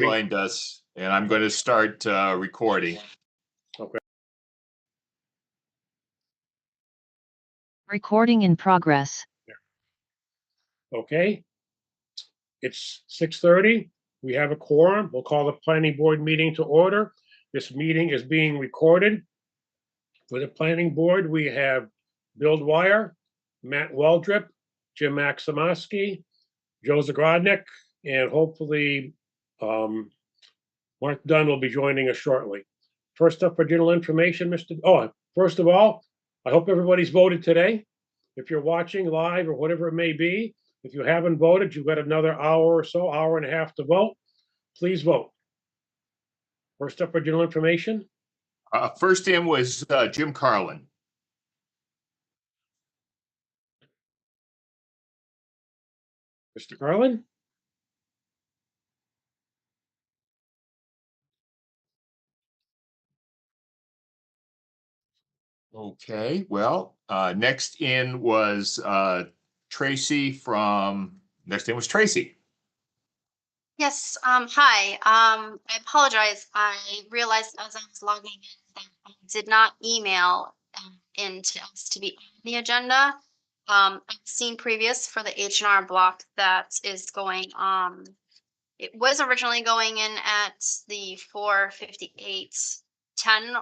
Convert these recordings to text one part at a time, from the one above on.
joined us, and I'm going to start recording. Okay. Recording in progress. Okay. It's 6:30. We have a quorum. We'll call the planning board meeting to order. This meeting is being recorded. For the planning board, we have Bill Dwyer, Matt Waldrip, Jim Maximowski, Joe Zagrodnik, and hopefully Mark Dunn will be joining us shortly. First up for general information, first of all, I hope everybody's voted today. If you're watching live or whatever it may be, if you haven't voted, you've got another hour or so, hour and a half to vote. Please vote. First up for general information. First in was Jim Carlin. Mr. Carlin? Okay, well, next in was Tracy next in was Tracy. Yes, hi. I apologize. I realized as I was logging in that I did not email in to us to be on the agenda. I've seen previous for the H&R block that is going, it was originally going in at the 45810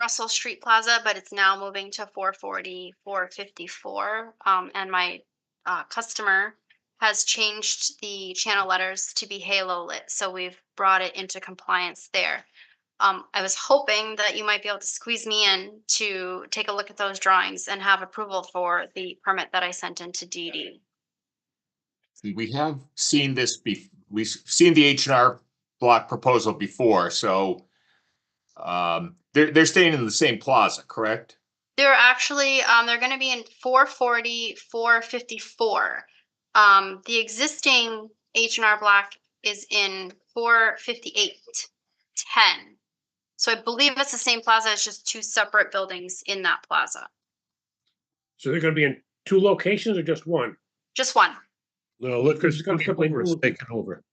Russell Street Plaza, but it's now moving to 440, 454. And my customer has changed the channel letters to be halo lit, so we've brought it into compliance there. I was hoping that you might be able to squeeze me in to take a look at those drawings and have approval for the permit that I sent into DD. We have seen this we've seen the H&R block proposal before, so they're staying in the same plaza, correct? They're actually they're going to be in 440, 454. The existing H&R block is in 45810. So I believe it's the same plaza. It's just two separate buildings in that plaza. So they're going to be in two locations or just one? Just one. No, look, It's gonna simply it's move. taken over.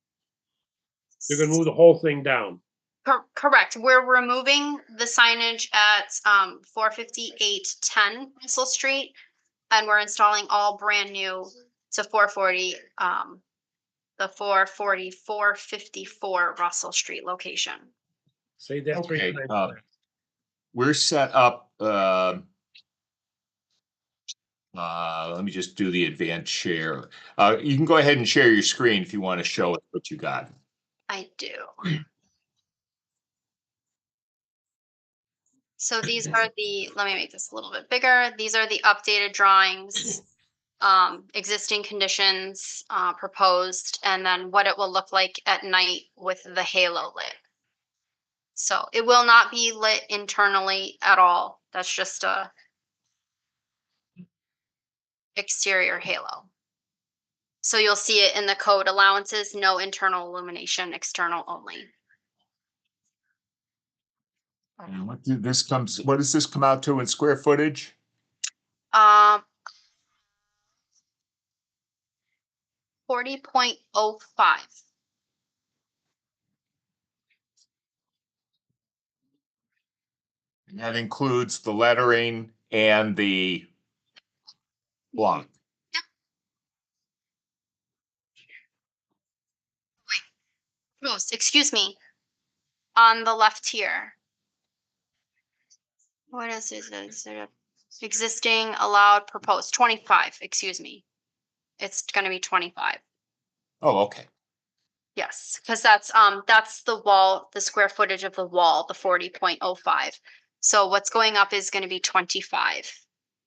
They're going to move the whole thing down. Correct. We're removing the signage at 45810 Russell Street, and we're installing all brand new to 440, the 440, 454 Russell Street location. Say that three Okay, times. we're set up. Let me just do the advanced share. You can go ahead and share your screen if you want to show us what you got. I do. So these are let me make this a little bit bigger. These are the updated drawings, existing conditions, proposed, and then what it will look like at night with the halo lit. So it will not be lit internally at all. That's just a exterior halo. So you'll see it in the code allowances, no internal illumination, external only. And what does this come out to in square footage? 40.05. And that includes the lettering and the block. Excuse me. On the left here. What is it? Existing, allowed, proposed, 25, excuse me. It's gonna be 25. Oh, okay. Yes, because that's the wall, the square footage of the wall, the 40.05. So what's going up is gonna be 25.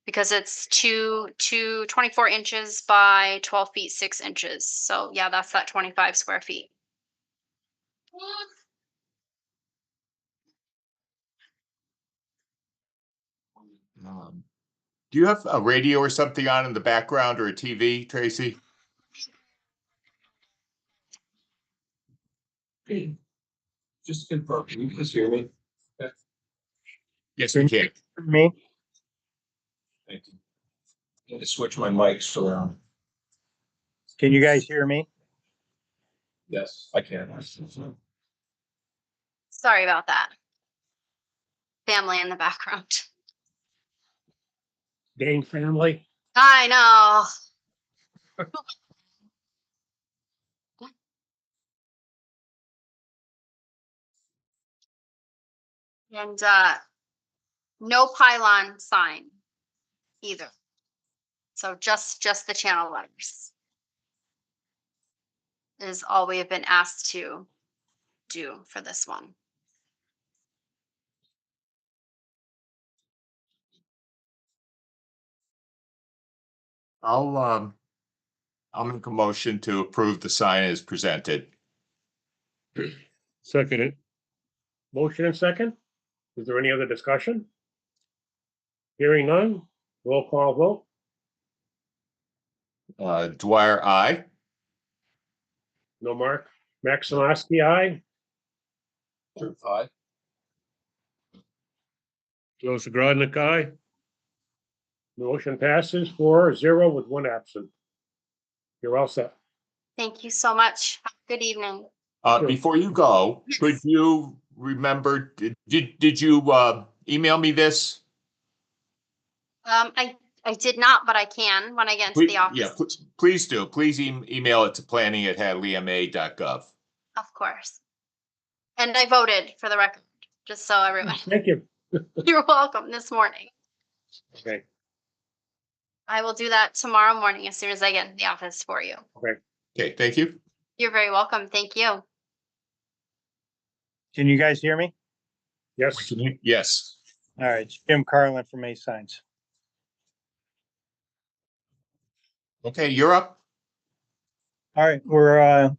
Because it's 24 inches by 12 feet 6 inches. So yeah, that's that 25 square feet. Do you have a radio or something on in the background or a TV, Tracy? Just confirm, can you guys hear me? Yes, we can. Me? Thank you. I'm gonna switch my mics around. Can you guys hear me? Yes, I can. Sorry about that. Family in the background. Dang family. I know. And no pylon sign either. So just the channel letters is all we have been asked to do for this one. I'll make a motion to approve the sign as presented. Second it. Motion and second. Is there any other discussion? Hearing none, roll call vote. Dwyer, aye. No mark. Maximowski, aye. Aye. Joe Sagradnik, aye. Motion passes 4-0 with one absent. You're all set. Thank you so much. Have a good evening. Sure. Before you go, could Yes. you remember, did you email me this? I did not, but I can when I get into the Yeah, office. please do. Please email it to planning@hadleyma.gov. Of course. And I voted for the record, just so everyone, Thank you. you're welcome this morning. Okay, I will do that tomorrow morning as soon as I get in the office for you. Okay, thank you. You're very welcome. Thank you. Can you guys hear me? yes, Yes. All right, it's Jim Carlin from A Signs. Okay, you're up. All right, we're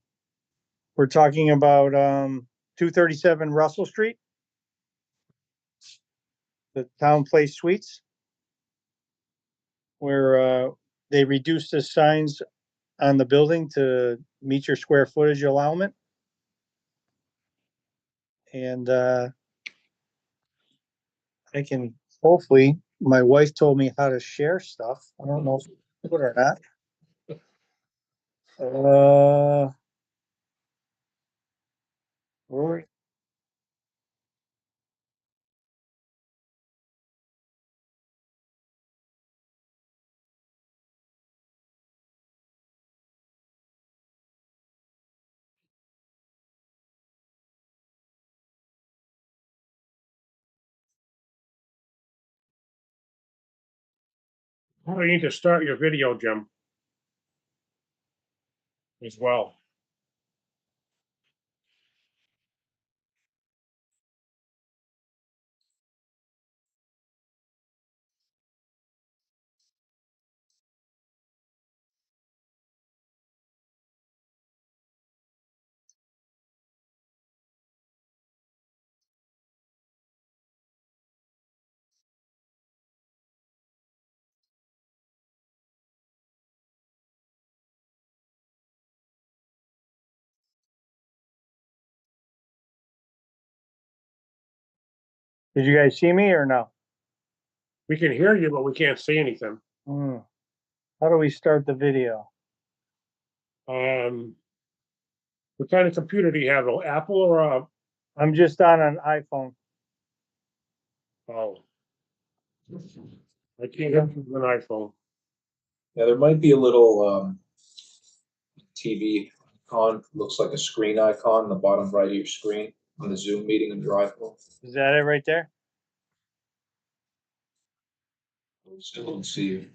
talking about 237 Russell Street. The Town Place Suites. Where they reduced the signs on the building to meet your square footage allowance. And I can hopefully, my wife told me how to share stuff. I don't know if it's good or not. Where- you need to start your video, Jim. As well. Did you guys see me or no? We can hear you, but we can't see anything. Hmm. How do we start the video? What kind of computer do you have? An Apple or a, I'm just on an iPhone. oh. I can't have an iPhone. Yeah, there might be a little TV icon, looks like a screen icon in the bottom right of your screen on the Zoom meeting in your iPhone. Is that it right there? Still don't see you.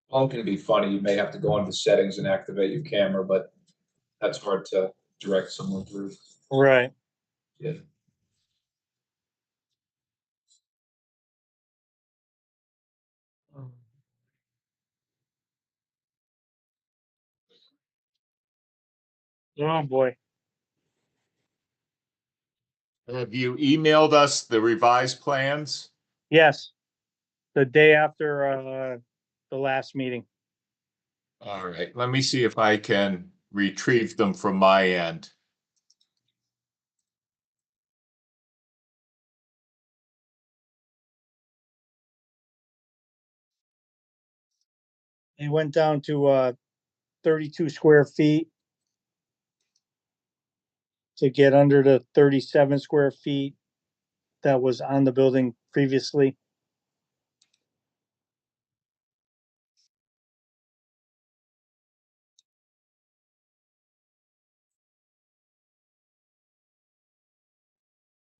Phone can be funny. You may have to go into settings and activate your camera, but that's hard to direct someone through. Right. Yeah. Oh, boy. Have you emailed us the revised plans? Yes. The day after the last meeting. All right, let me see if I can retrieve them from my end. They went down to 32 square feet to get under the 37 square feet that was on the building previously.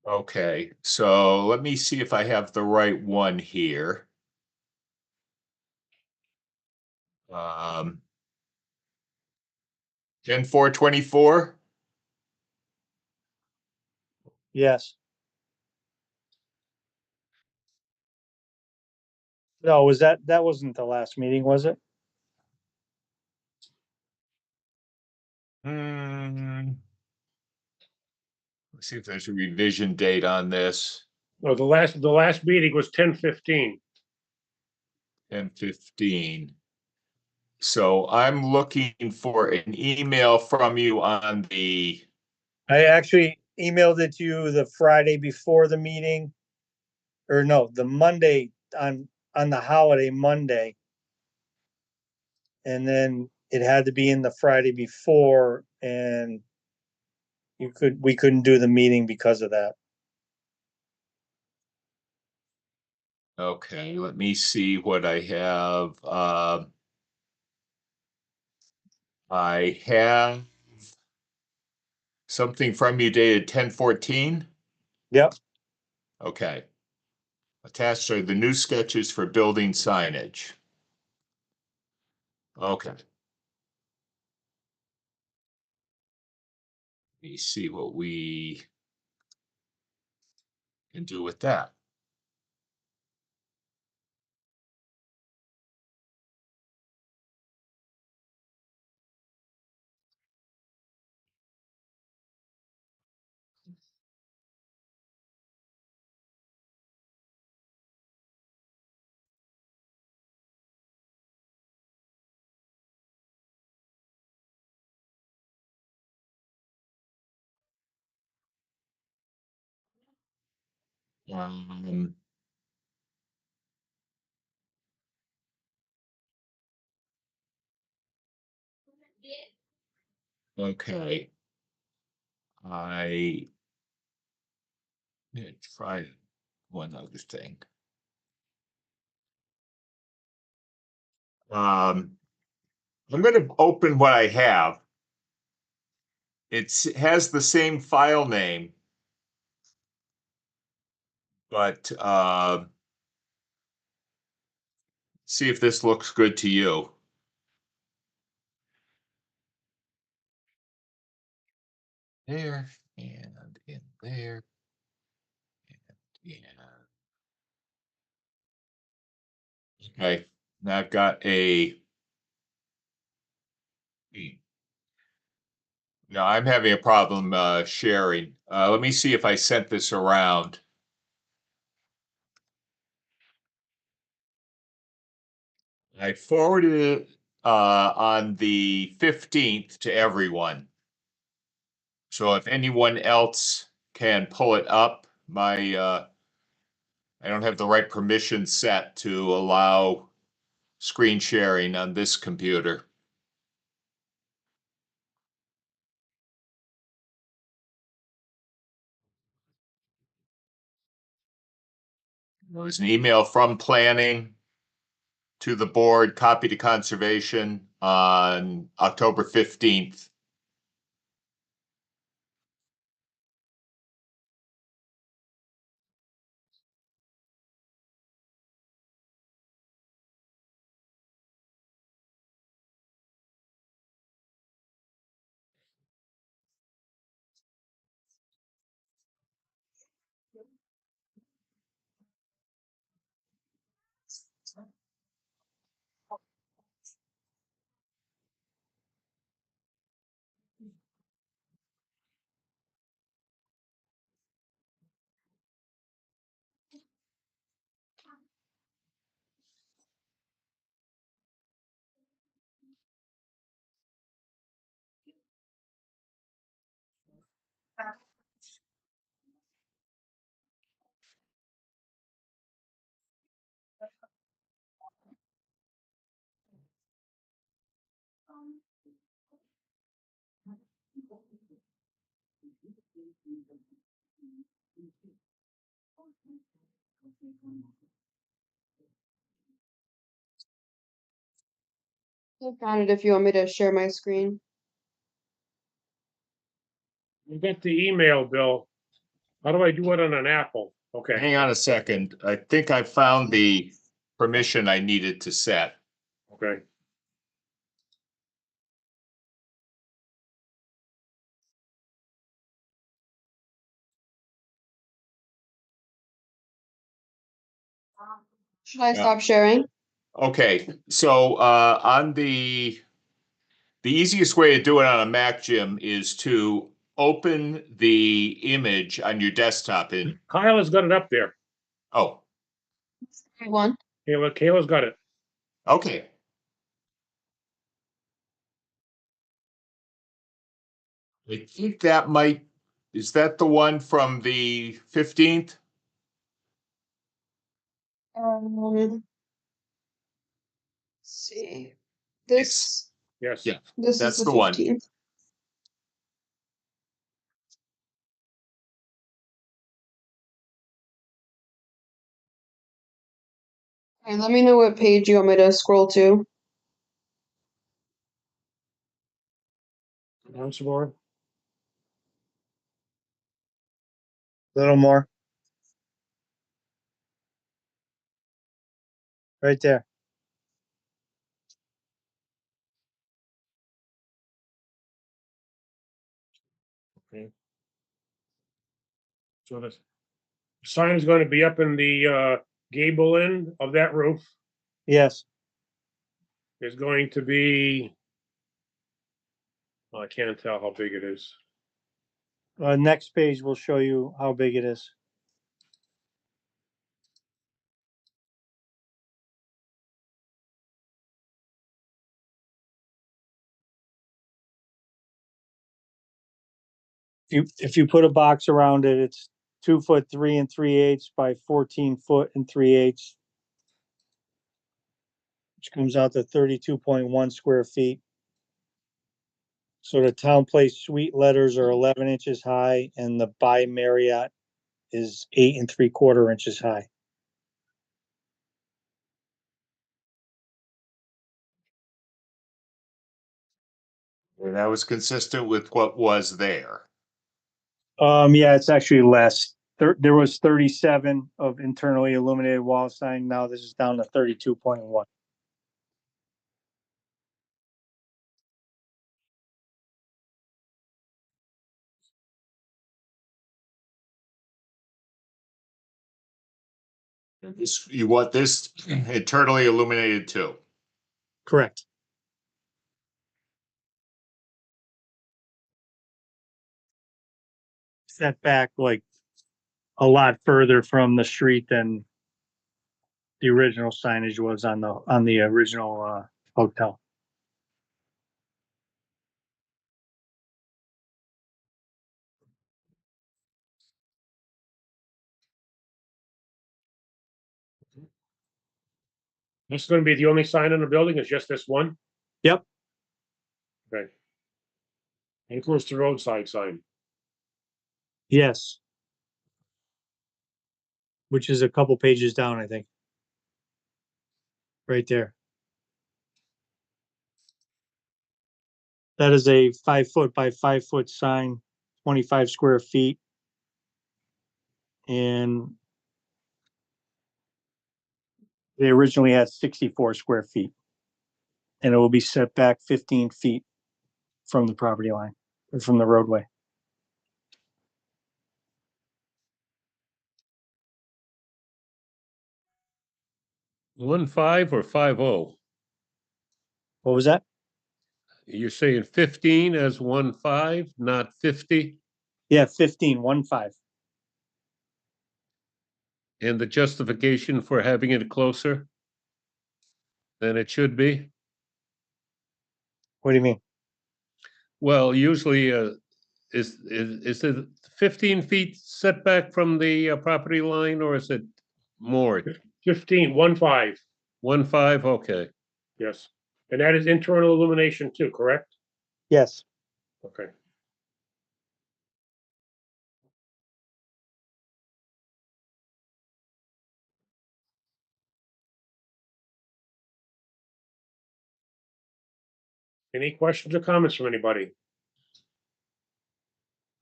Okay, so let me see if I have the right one here. Um. 10/4/24. Yes. No, that wasn't the last meeting, was it? Hmm. Let's see if there's a revision date on this. No, the last meeting was 10:15. 10/15. So I'm looking for an email from you on the, I actually emailed it to you the Friday before the meeting. Or no, the Monday on the holiday Monday. And then it had to be in the Friday before and we couldn't do the meeting because of that. okay, let me see what I have. I have something from you dated 10/14. Yep. Okay. Attached are the new sketches for building signage. Okay. Let me see what we can do with that. Um, okay. I try one other thing. I'm gonna open what I have. It has the same file name, but see if this looks good to you. There and in there and okay. Now I've got a. No, I'm having a problem sharing. Let me see if I sent this around. I forwarded it on the 15th to everyone. So if anyone else can pull it up, I don't have the right permission set to allow screen sharing on this computer. There was an email from planning to the board, copy to conservation on October 15th. I found it if you want me to share my screen. You get the email, Bill. How do I do it on an Apple? Okay, Hang on a second. I think I found the permission I needed to set. okay. Should I Yeah. stop sharing? Okay, so on the easiest way to do it on a Mac, Jim, is to open the image on your desktop in, Kyle has got it up there. oh, One. Kayla's got it. okay. I think that might, is that the one from the 15th? Let's see. This Yes. Yeah. this That's is the the one. 15th. Okay, let me know what page you want me to scroll to. Once more. Little more. Right there. So the sign is going to be up in the gable end of that roof. Yes. There's going to be, well, I can't tell how big it is. Next page will show you how big it is. If you put a box around it, it's 2 foot 3 3/8 by 14 foot and 3/8, which comes out to 32.1 square feet. So the Town Place suite letters are 11 inches high, and the by Marriott is 8 3/4 inches high. And that was consistent with what was there. Yeah, it's actually less. There was 37 of internally illuminated wall sign. Now this is down to 32.1. This, you want this internally illuminated too? Correct. Set back like a lot further from the street than the original signage was on the original hotel. This is going to be the only sign in the building, is just this one? Yep. Okay. Includes the roadside sign. Yes. Which is a couple pages down, I think. Right there. That is a 5 foot by 5 foot sign, 25 square feet. And they originally had 64 square feet. And it will be set back 15 feet from the property line, or from the roadway. 15 or 50? What was that? You're saying 15 as 15, not 50? Yeah, 15. And the justification for having it closer than it should be? What do you mean? Well, usually, is it 15 feet setback from the property line, or is it more? 15, 15, 15, okay. yes. And that is internal illumination too, correct? Yes. Okay. Any questions or comments from anybody?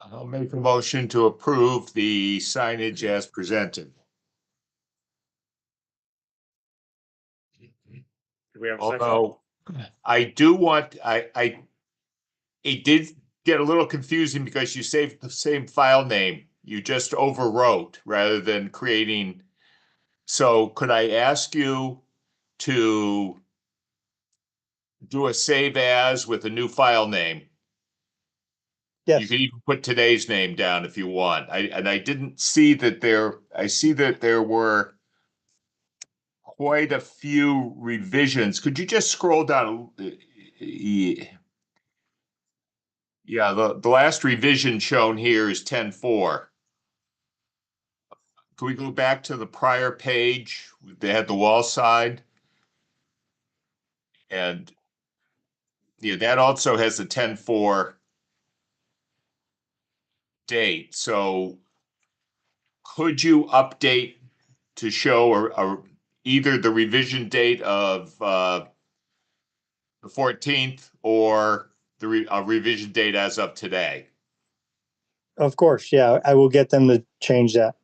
I'll make a motion to approve the signage as presented. Do we have a second? Although I do want, it did get a little confusing because you saved the same file name. You just overwrote rather than creating. So could I ask you to do a save as with a new file name? You Yes, could even put today's name down if you want. I didn't see that there, I see that there were quite a few revisions. Could you just scroll down? Yeah, the last revision shown here is 10-4. Can we go back to the prior page? They had the wall side. And yeah, that also has a 10-4 date. So could you update to show either the revision date of the 14th or the revision date as of today? of course. Yeah, I will get them to change that.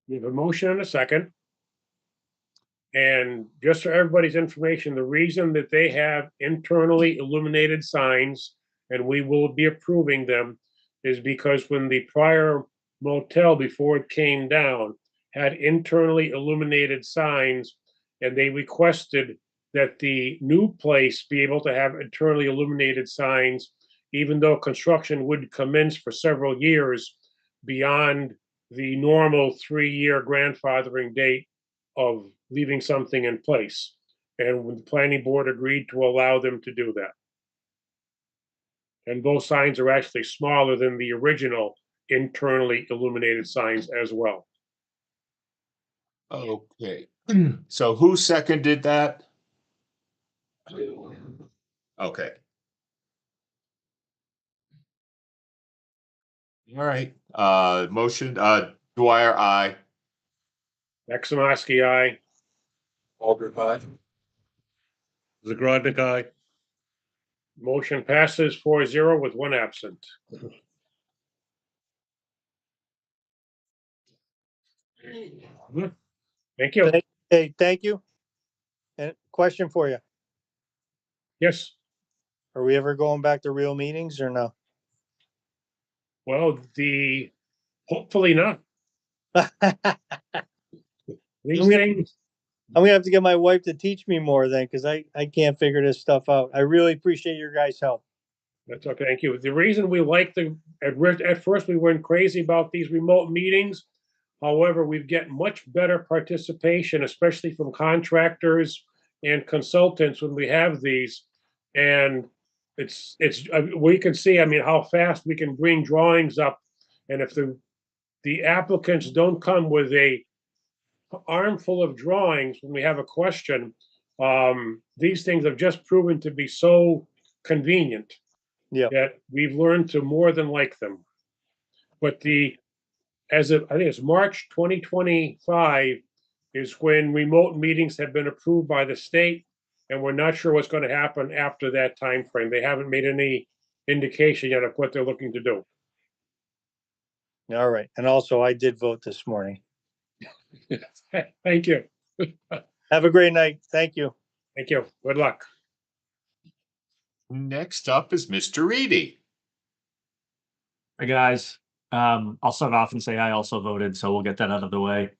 We have a motion and a second. And just for everybody's information, the reason that they have internally illuminated signs and we will be approving them is because when the prior motel before it came down had internally illuminated signs and they requested that the new place be able to have internally illuminated signs, even though construction would commence for several years beyond the normal 3-year grandfathering date of leaving something in place. And when the planning board agreed to allow them to do that. And those signs are actually smaller than the original internally illuminated signs as well. Okay. So who seconded that? Okay. All right, motion, Dwyer, aye. Maximovsky, aye. Aldrich, aye. Zagradnik, aye. Motion passes 4-0 with one absent. Thank you. Hey, thank you. And question for you. Yes. Are we ever going back to real meetings or no? Well, hopefully not. These things, I'm gonna have to get my wife to teach me more then, because I can't figure this stuff out. I really appreciate your guys' help. that's okay, thank you. The reason we like at first we weren't crazy about these remote meetings. However, we get much better participation, especially from contractors and consultants when we have these. And we can see, I mean, how fast we can bring drawings up. And if the applicants don't come with a armful of drawings when we have a question, these things have just proven to be so convenient. Yeah. That we've learned to more than like them. But I think it's March 2025 is when remote meetings have been approved by the state, and we're not sure what's going to happen after that time frame. They haven't made any indication yet of what they're looking to do. All right. And also, I did vote this morning. Thank you. Have a great night. Thank you. Thank you. Good luck. Next up is Mr. Reedy. Hi, guys. I'll start off and say I also voted, so we'll get that out of the way.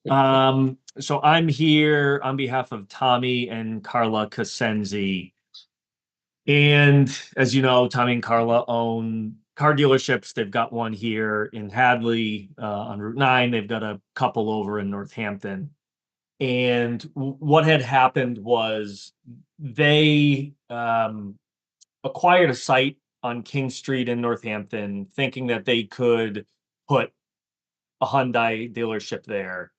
So I'm here on behalf of Tommy and Carla Cosenzi. And as you know, Tommy and Carla own car dealerships. They've got one here in Hadley on Route 9. They've got a couple over in Northampton. And what had happened was they acquired a site on King Street in Northampton, thinking that they could put a Hyundai dealership there.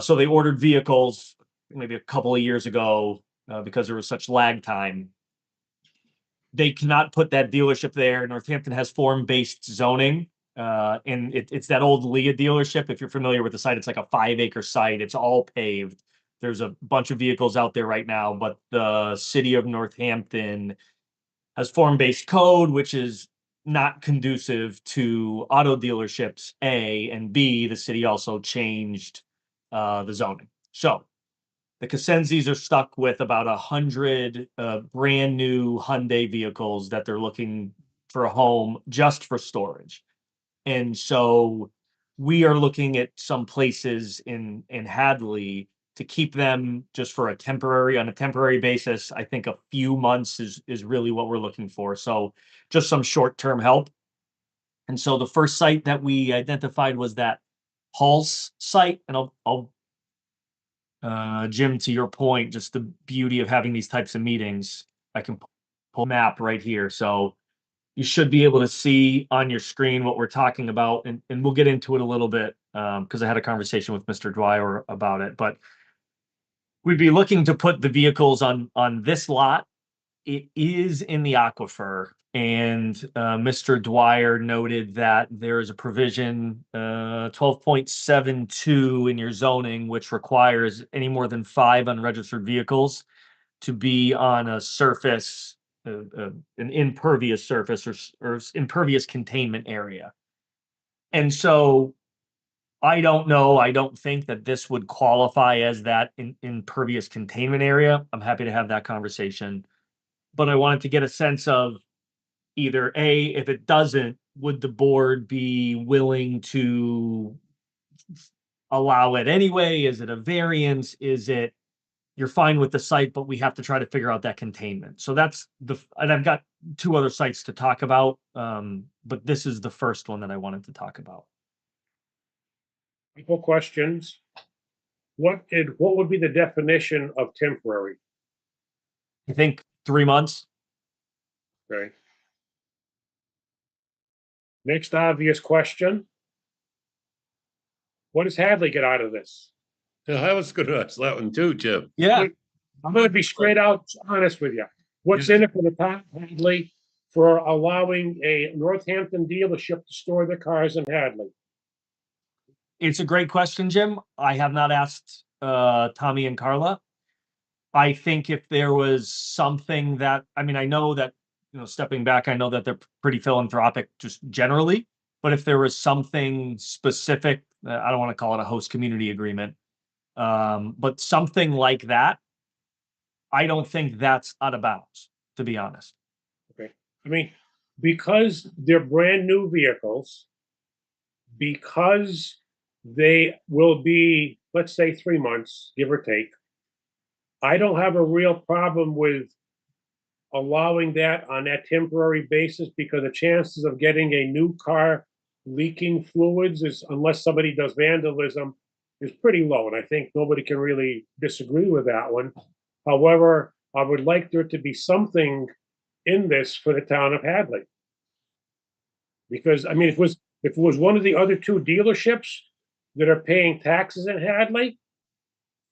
So they ordered vehicles maybe a couple of years ago because there was such lag time. They cannot put that dealership there. Northampton has form-based zoning, And it's that old Leah dealership. If you're familiar with the site, it's like a 5-acre site. It's all paved. There's a bunch of vehicles out there right now, but the city of Northampton has form-based code, which is not conducive to auto dealerships, A, and B, the city also changed the zoning. So the Cosenzies are stuck with about 100 brand new Hyundai vehicles that they're looking for a home just for storage. And so we are looking at some places in Hadley to keep them just for on a temporary basis. I think a few months is really what we're looking for. So just some short-term help. And so the first site that we identified was that Pulse site. And I'll Jim, to your point, just the beauty of having these types of meetings, I can pull a map right here. So you should be able to see on your screen what we're talking about, and we'll get into it a little bit because I had a conversation with Mr. Dwyer about it. But we'd be looking to put the vehicles on this lot. It is in the aquifer, and Mr. Dwyer noted that there is a provision 12.72 in your zoning, which requires any more than 5 unregistered vehicles to be on a surface, an impervious surface or impervious containment area. And so I don't know. I don't think that this would qualify as that impervious containment area. I'm happy to have that conversation. But I wanted to get a sense of either A, if it doesn't, would the board be willing to allow it anyway? Is it a variance? Is it you're fine with the site, but we have to try to figure out that containment? So that's and I've got 2 other sites to talk about, but this is the first one that I wanted to talk about. Couple questions. What would be the definition of temporary? I think 3 months. Okay. Next obvious question. What does Hadley get out of this? Yeah, I was gonna ask that one too, Jim. Yeah. I'm gonna be straight out honest with you. What's in it for the town of Hadley for allowing a Northampton dealership to store their cars in Hadley? It's a great question, Jim. I have not asked Tommy and Carla. I think if there was something that, I mean, I know that, stepping back, I know that they're pretty philanthropic just generally, but if there was something specific, I don't want to call it a host community agreement, but something like that, I don't think that's out of bounds, to be honest. Okay. I mean, because they're brand new vehicles, because they will be, let's say, 3 months, give or take, I don't have a real problem with allowing that on that temporary basis, because the chances of getting a new car leaking fluids is, unless somebody does vandalism, is pretty low. And I think nobody can really disagree with that one. However, I would like there to be something in this for the town of Hadley. Because, I mean, if it was one of the other 2 dealerships that are paying taxes in Hadley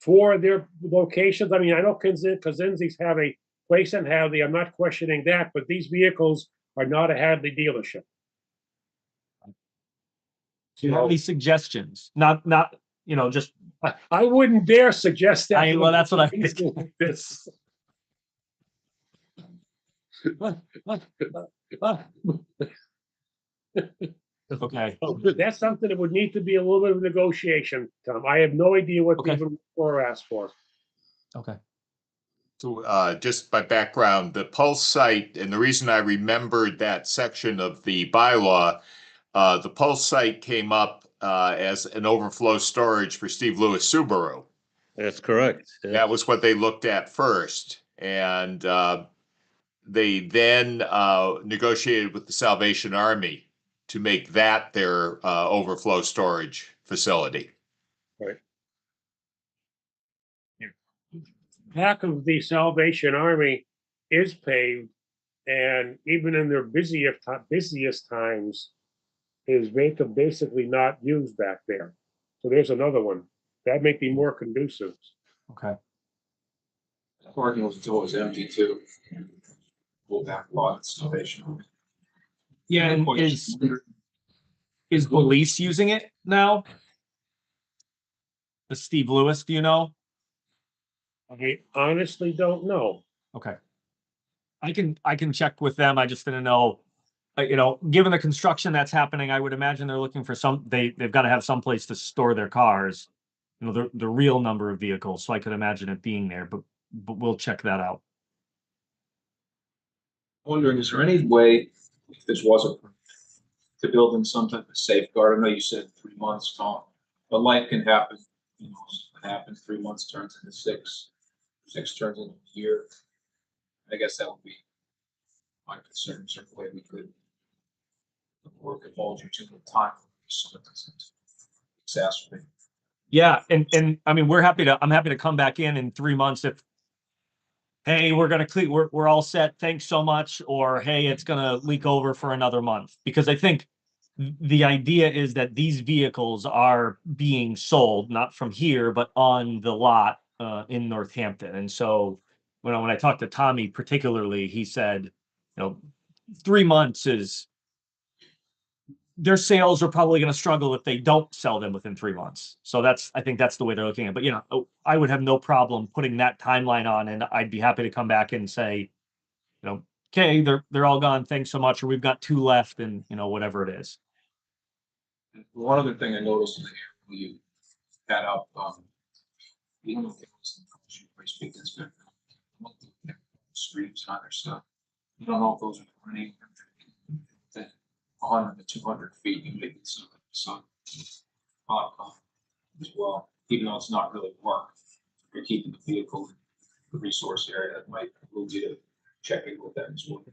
for their locations, I mean, I know Cosenzies have a place in Hadley, I'm not questioning that, but these vehicles are not a Hadley dealership. Do you have any suggestions? Not, just. I wouldn't dare suggest that. Well, that's what I. This. Okay. That's something that would need to be a little bit of negotiation, Tom. I have no idea what Okay. people were asked for. Okay. So just by background, the Pulse site, and the reason I remembered that section of the bylaw, the Pulse site came up as an overflow storage for Steve Lewis Subaru. That's correct. Yeah. That was what they looked at first. And they then negotiated with the Salvation Army to make that their overflow storage facility. Right. Back of the Salvation Army is paved, and even in their busiest times, is basically not used back there. So there's another one that may be more conducive. Okay. Parking was always empty too. Full back lot, Salvation. Yeah, and is Is police using it now? The Steve Lewis, do you know? I honestly don't know. Okay. I can check with them. I just didn't know. You know, given the construction that's happening, I would imagine they're looking for they've got to have some place to store their cars. You know, the real number of vehicles. So I could imagine it being there, but we'll check that out. Wondering, is there any way, if this was approved, to build in some type of safeguard? I know you said 3 months, Tom, but life can happen. You know, it happens, 3 months turns into 6, 6 turns into a year. I guess that would be my concern, certain way we could work evolve you to the time so it doesn't exacerbate. Yeah, and I mean, I'm happy to come back in 3 months if, hey, we're gonna clean, we're all set, thanks so much, or hey, it's gonna leak over for another month. Because I think the idea is that these vehicles are being sold, not from here, but on the lot in Northampton. And so when I talked to Tommy particularly, he said, you know, 3 months is, their sales are probably going to struggle if they don't sell them within 3 months. So I think that's the way they're looking at it. But, you know, I would have no problem putting that timeline on, and I'd be happy to come back and say, you know, okay, they're all gone. Thanks so much. Or we've got 2 left, and, you know, whatever it is. One other thing I noticed in the you had up, you know, streams on their stuff. You don't know if those are running 100 to 200 feet. You make it some as well, even though it's not really work. You're keeping the vehicle in the resource area. That might move you to check in with them as well.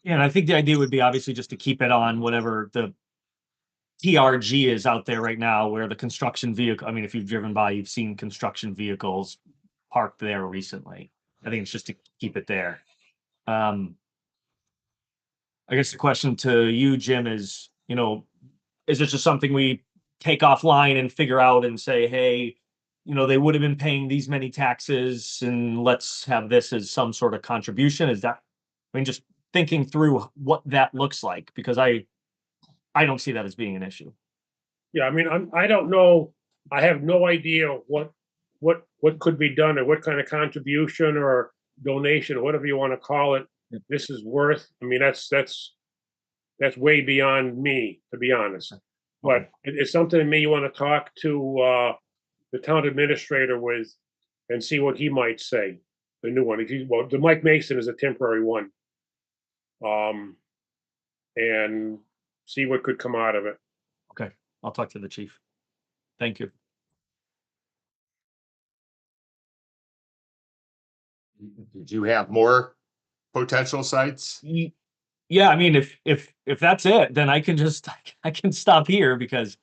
Yeah, and I think the idea would be obviously just to keep it on whatever the TRG is out there right now, where the construction vehicle, I mean, if you've driven by, you've seen construction vehicles parked there recently. I think it's just to keep it there. I guess the question to you, Jim, is, you know, is this just something we take offline and figure out and say, hey, you know, they would have been paying these many taxes and let's have this as some sort of contribution? Is that, I mean, just thinking through what that looks like, because I don't see that as being an issue. Yeah, I mean, I don't know. I have no idea what could be done or what kind of contribution or donation, or whatever you want to call it, this is worth. I mean, that's way beyond me, to be honest. But it's something to me you want to talk to the town administrator with and see what he might say. The new one, well, the Mike Mason is a temporary one. And see what could come out of it. Okay, I'll talk to the chief. Thank you. Did you have more potential sites? Yeah, I mean, if that's it, then I can stop here, because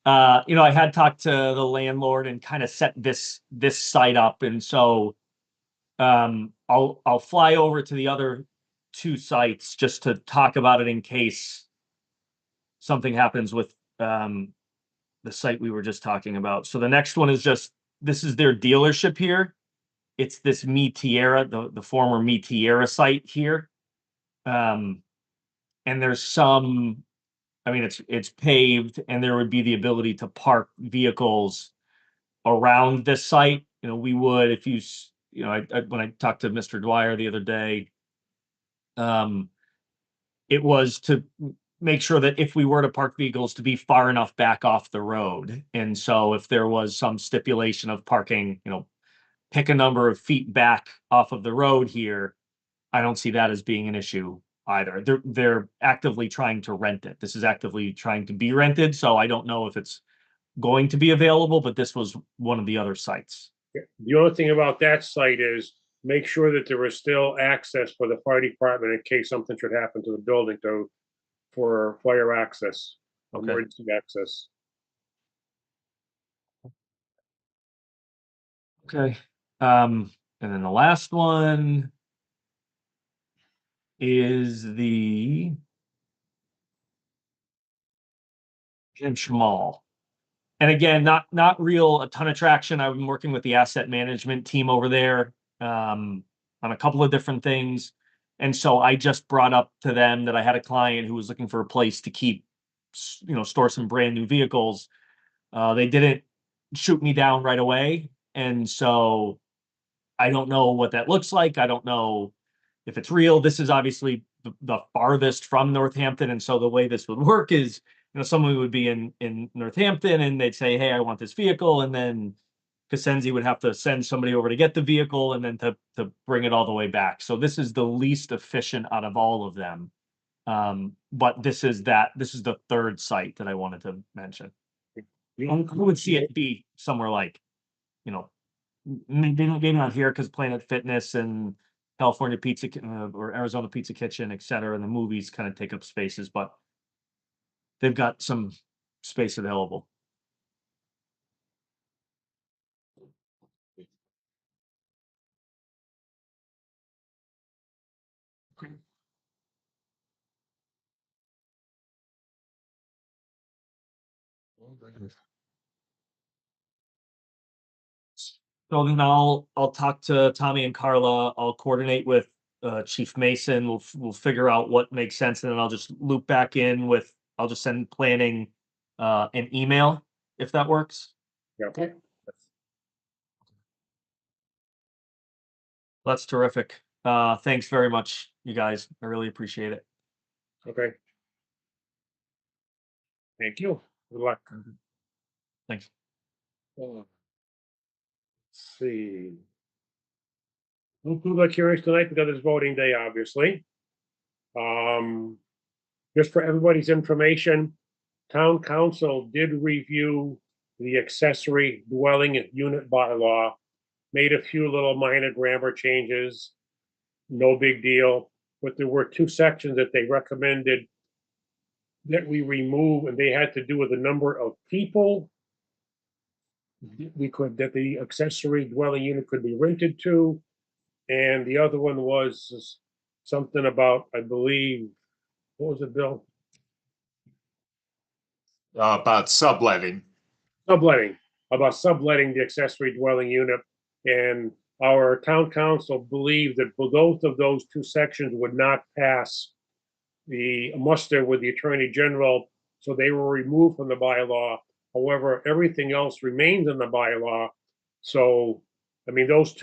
you know, I had talked to the landlord and kind of set this site up, and so I'll fly over to the other 2 sites just to talk about it in case something happens with the site we were just talking about. So the next one is this is their dealership here. It's this Mi Tierra, the former Mi Tierra site here. And there's some, I mean, it's paved, and there would be the ability to park vehicles around this site. You know, we would, if you know, when I talked to Mr. Dwyer the other day, it was to make sure that if we were to park vehicles, to be far enough back off the road. And so if there was some stipulation of parking, you know, pick a number of feet back off of the road here, I don't see that as being an issue either. They're actively trying to rent it. This is actively trying to be rented, so I don't know if it's going to be available, but this was one of the other sites. The only thing about that site is make sure that there is still access for the fire department in case something should happen to the building for fire access, Okay. emergency access. Okay. And then the last one is the Jim Schmal. And again, not real a ton of traction. I've been working with the asset management team over there on a couple of different things. And so I just brought up to them that I had a client who was looking for a place to keep, store some brand new vehicles. They didn't shoot me down right away. And so I don't know what that looks like. I don't know if it's real. This is obviously the farthest from Northampton. And so the way this would work is, someone would be in Northampton and they'd say, hey, I want this vehicle. And then Cosenzi would have to send somebody over to get the vehicle and then to bring it all the way back. So this is the least efficient out of all of them. But this is the third site that I wanted to mention. I would see it be somewhere like, maybe not here because Planet Fitness and California Pizza or Arizona Pizza Kitchen, et cetera, and the movies kind of take up spaces, but they've got some space available. So then I'll talk to Tommy and Carla. I'll coordinate with Chief Mason. We'll figure out what makes sense, and then I'll just loop back in with. I'll just send planning an email if that works. Yeah. Okay. That's terrific. Thanks very much, you guys. I really appreciate it. Okay. Thank you. Good luck. Thanks. Let's see. No public hearings tonight because it's voting day, obviously. Just for everybody's information, town council did review the accessory dwelling unit bylaw, made a few little minor grammar changes, no big deal, but there were two sections that they recommended that we remove, and they had to do with the number of people that the accessory dwelling unit could be rented to. And the other one was something about, I believe, what was it, Bill? About subletting. About subletting the accessory dwelling unit. And our town council believed that both of those two sections would not pass the muster with the attorney general, so they were removed from the bylaw. However, everything else remains in the bylaw. So, I mean, those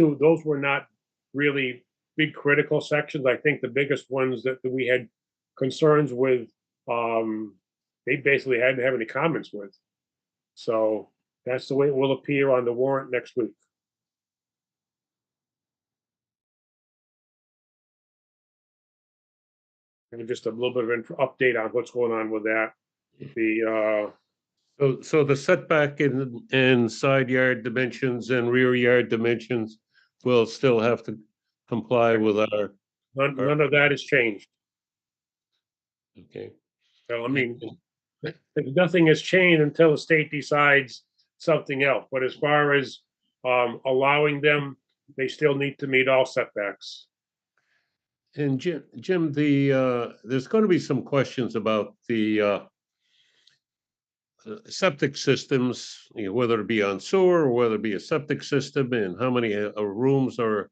were not really big critical sections. I think the biggest ones that we had concerns with, they basically hadn't have any comments with. So that's the way it will appear on the warrant next week. And just a little bit of update on what's going on with that. So the setback in side yard dimensions and rear yard dimensions will still have to comply with our, None of that has changed. okay. So, I mean, nothing has changed until the state decides something else. But as far as allowing them, they still need to meet all setbacks. And Jim, there's going to be some questions about the septic systems, whether it be on sewer or whether it be a septic system, and how many rooms or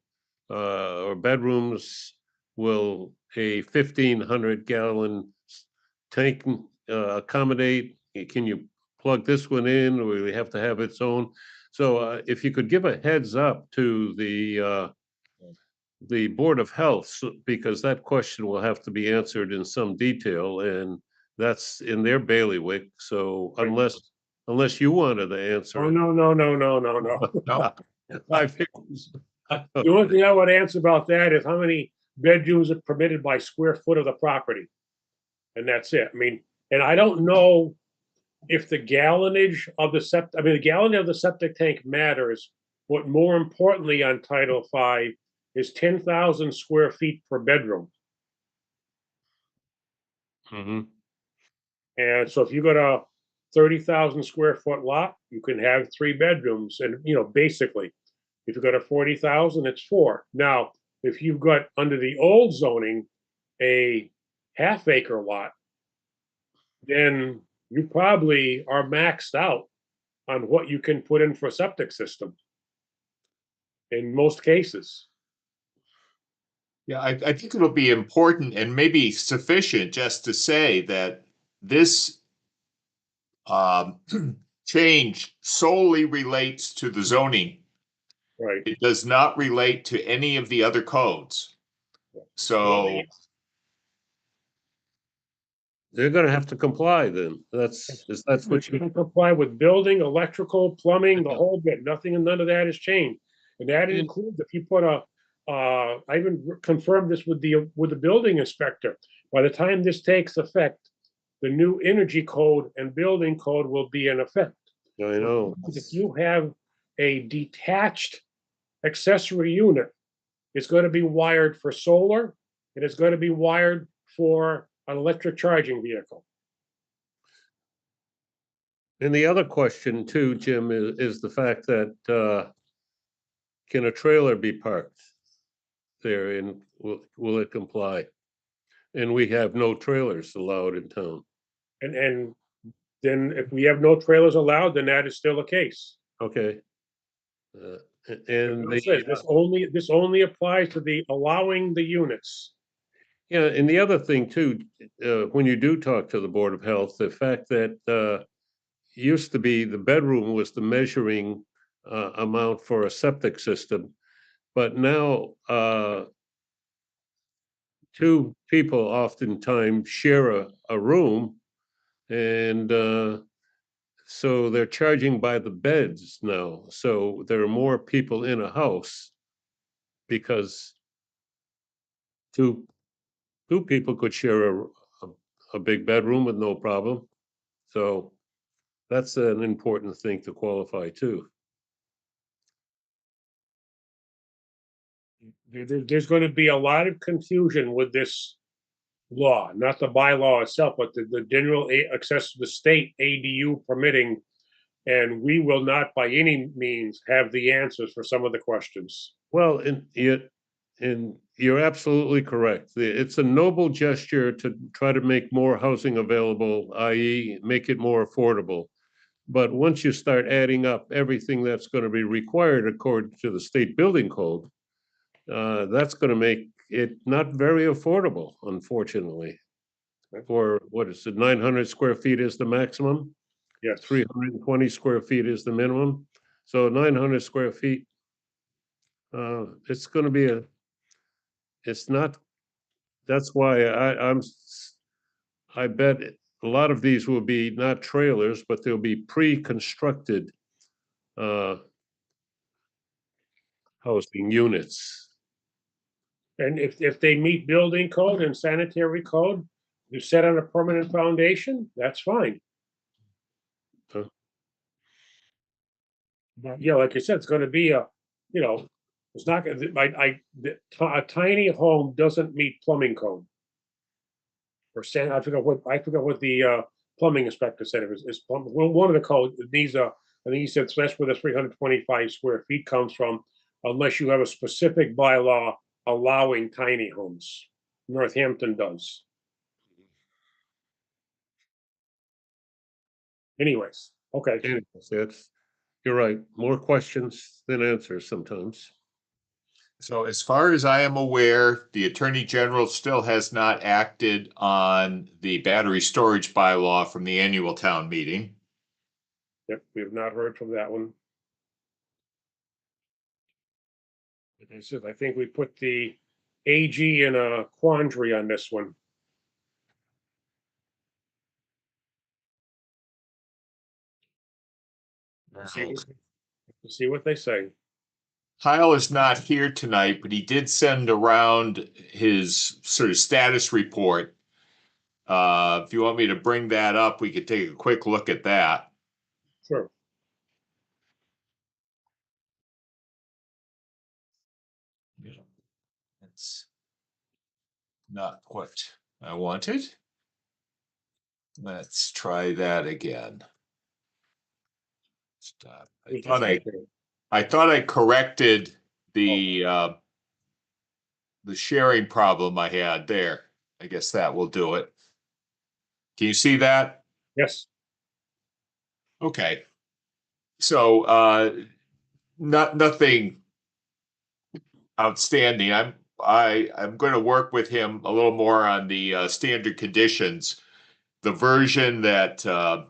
bedrooms will a 1,500-gallon tank accommodate? Can you plug this one in, or will we have to have its own? So if you could give a heads up to the Board of Health, because that question will have to be answered in some detail, and that's in their bailiwick. So unless you wanted to answer. Oh, it. no. No, I think- The only thing I would answer about that is how many bedrooms are permitted by square foot of the property. And that's it. I mean, and I don't know if the gallonage of the the gallonage of the septic tank matters. What more importantly on Title V is 10,000 square feet per bedroom. Mhm. And so if you got a 30,000 square foot lot, you can have 3 bedrooms. And, basically, if you've got a 40,000, it's 4. Now, if you've got under the old zoning, a half-acre lot, then you probably are maxed out on what you can put in for a septic system. In most cases. Yeah, I think it'll be important and maybe sufficient just to say that this um, change solely relates to the zoning. Right. It does not relate to any of the other codes. So, They're gonna have to comply then. That's what You you, can comply with building, electrical, plumbing, the whole bit, nothing, and none of that has changed. And that Mm. includes if you put I even confirmed this with the building inspector. By the time this takes effect, the new energy code and building code will be in effect. I know. If you have a detached accessory unit, it's gonna be wired for solar, and it's gonna be wired for an electric charging vehicle. And the other question too, Jim, is the fact that, can a trailer be parked there and will it comply? And we have no trailers allowed in town. And then if we have no trailers allowed, then that is still the case. Okay. And It says this only applies to the allowing the units. yeah, and the other thing too, when you do talk to the Board of Health, the fact that, used to be the bedroom was the measuring, amount for a septic system. But now, two people oftentimes share a room. And, so they're charging by the beds now. So there are more people in a house because two people could share a big bedroom with no problem. So that's an important thing to qualify too. There's going to be a lot of confusion with this law, not the bylaw itself, but the general access to the state ADU permitting. And we will not by any means have the answers for some of the questions. Well, and you're absolutely correct. It's a noble gesture to try to make more housing available, i.e. make it more affordable. But once you start adding up everything that's going to be required according to the state building code, that's going to make it not very affordable, unfortunately. For what is it, 900 square feet is the maximum? Yes. 320 square feet is the minimum. So 900 square feet, it's going to be it's not, that's why I bet a lot of these will be not trailers, but they'll be pre-constructed housing units. And if they meet building code and sanitary code, you set on a permanent foundation, that's fine. Huh. But yeah, like I said, it's gonna be it's not gonna, a tiny home doesn't meet plumbing code. I forgot what the plumbing inspector said. It was one of the codes, these are, I think he said, so that's where the 325 square feet comes from, unless you have a specific bylaw allowing tiny homes. Northampton does. Anyways, okay. Anyways, you're right, more questions than answers sometimes. so as far as I am aware, the Attorney General still has not acted on the battery storage bylaw from the annual town meeting. Yep, we have not heard from that one. Like I said, I think we put the AG in a quandary on this one. See what they say. Kyle is not here tonight, but he did send around his sort of status report. If you want me to bring that up, we could take a quick look at that. Sure. That's not what I wanted. Let's try that again. Stop. I thought I corrected the sharing problem I had there. I guess that will do it. Can you see that? Yes. Okay. So nothing outstanding. I'm going to work with him a little more on the standard conditions. The version that the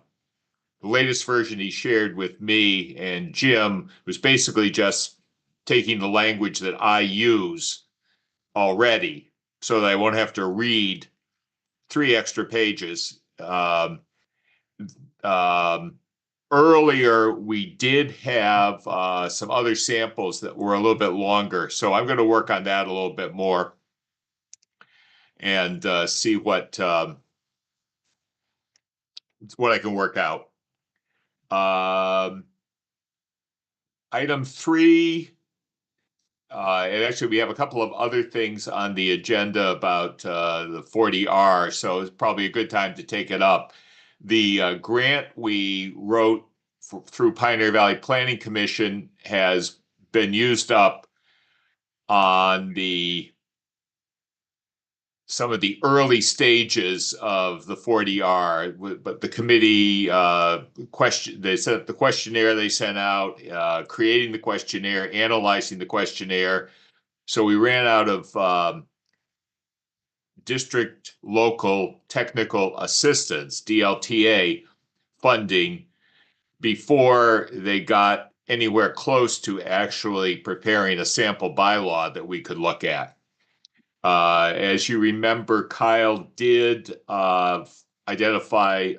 latest version he shared with me and Jim was basically just taking the language that I use already, so that I won't have to read 3 extra pages. Earlier, we did have some other samples that were a little bit longer, so I'm going to work on that a little bit more and see what I can work out. Item 3, and actually we have a couple of other things on the agenda about the 40R, so it's probably a good time to take it up. The grant we wrote through Pioneer Valley Planning Commission has been used up on some of the early stages of the 40R, but the committee they sent the questionnaire they sent out, creating the questionnaire, analyzing the questionnaire. So we ran out of district local technical assistance, DLTA funding, before they got anywhere close to actually preparing a sample bylaw that we could look at. As you remember, Kyle did identify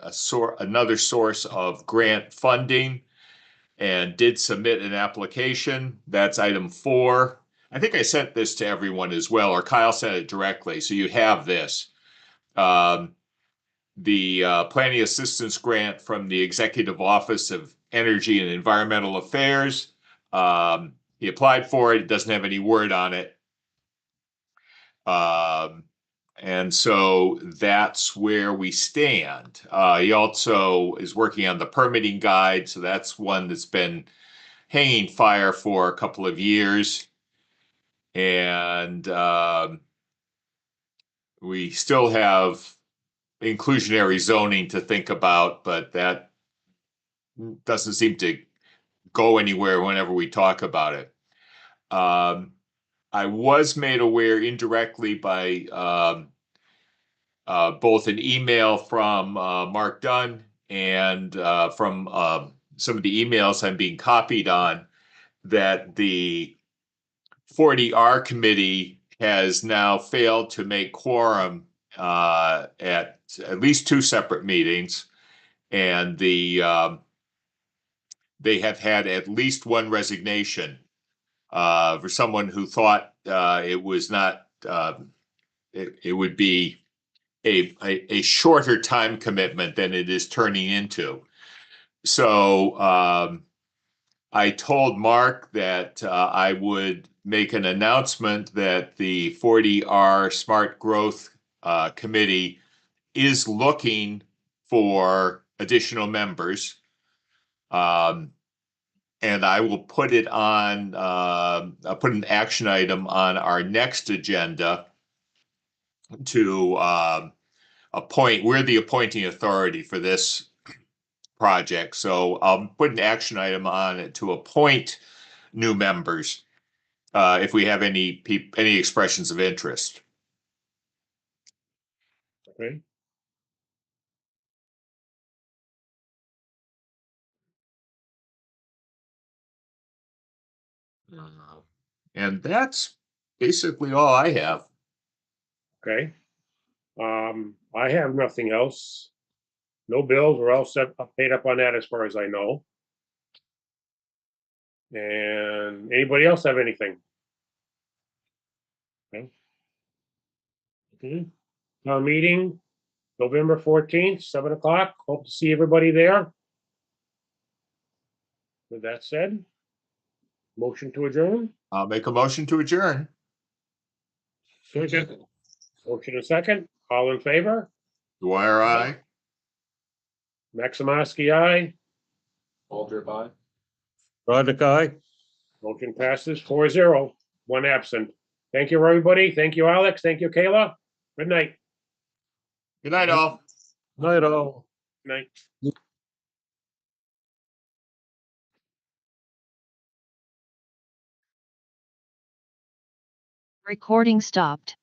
another source of grant funding and did submit an application. That's item 4. I think I sent this to everyone as well, or Kyle sent it directly, so you have this. The Planning Assistance Grant from the Executive Office of Energy and Environmental Affairs. He applied for it. It doesn't have any word on it. And so that's where we stand. He also is working on the permitting guide, so that's one that's been hanging fire for a couple of years. And we still have inclusionary zoning to think about, but that doesn't seem to go anywhere whenever we talk about it. I was made aware indirectly by both an email from Mark Dunn and from some of the emails I'm being copied on, that the 40R committee has now failed to make quorum at least 2 separate meetings, and they have had at least 1 resignation for someone who thought it was not it would be a shorter time commitment than it is turning into. So I told Mark that I would make an announcement that the 40R Smart Growth Committee is looking for additional members. And I will put it on, I'll put an action item on our next agenda to appoint, we're the appointing authority for this project. So I'll put an action item on it to appoint new members if we have any expressions of interest. Okay. And that's basically all I have. Okay. I have nothing else. No bills. We're all set, paid up on that as far as I know. And anybody else have anything? Okay. Okay. Meeting, November 14th, 7 o'clock. Hope to see everybody there. With that said, motion to adjourn. I'll make a motion to adjourn. Second. Motion and second. All in favor? Dwyer, aye. Maximovsky, aye. Alder, bye. Roddick, aye. Motion passes 4-0, 1 absent. Thank you, everybody. Thank you, Alex. Thank you, Kayla. Good night. Good night, all. Night all. Night. Recording stopped.